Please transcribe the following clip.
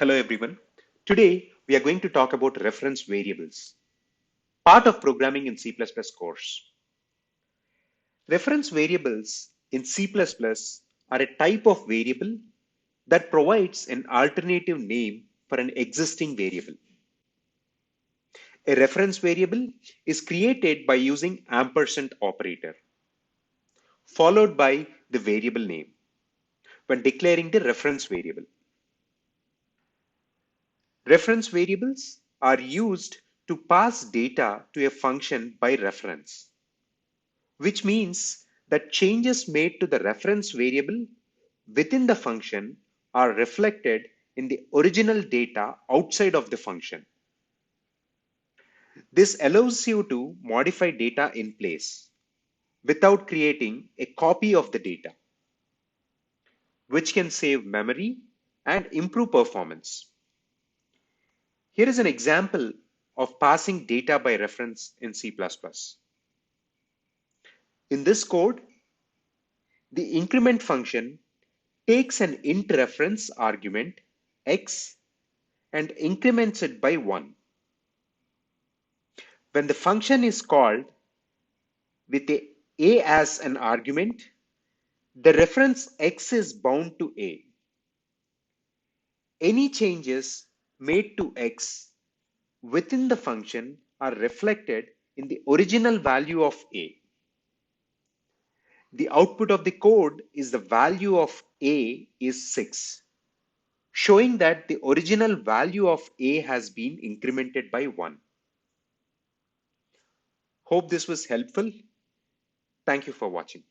Hello everyone. Today we are going to talk about reference variables, part of programming in C++ course. Reference variables in C++ are a type of variable that provides an alternative name for an existing variable. A reference variable is created by using ampersand operator, followed by the variable name when declaring the reference variable. Reference variables are used to pass data to a function by reference, which means that changes made to the reference variable within the function are reflected in the original data outside of the function. This allows you to modify data in place without creating a copy of the data, which can save memory and improve performance. Here is an example of passing data by reference in C++. In this code, the increment function takes an int reference argument x and increments it by 1. When the function is called with a as an argument, the reference x is bound to a. Any changes made to x within the function are reflected in the original value of a. The output of the code is the value of a is 6, showing that the original value of a has been incremented by 1. Hope this was helpful. Thank you for watching.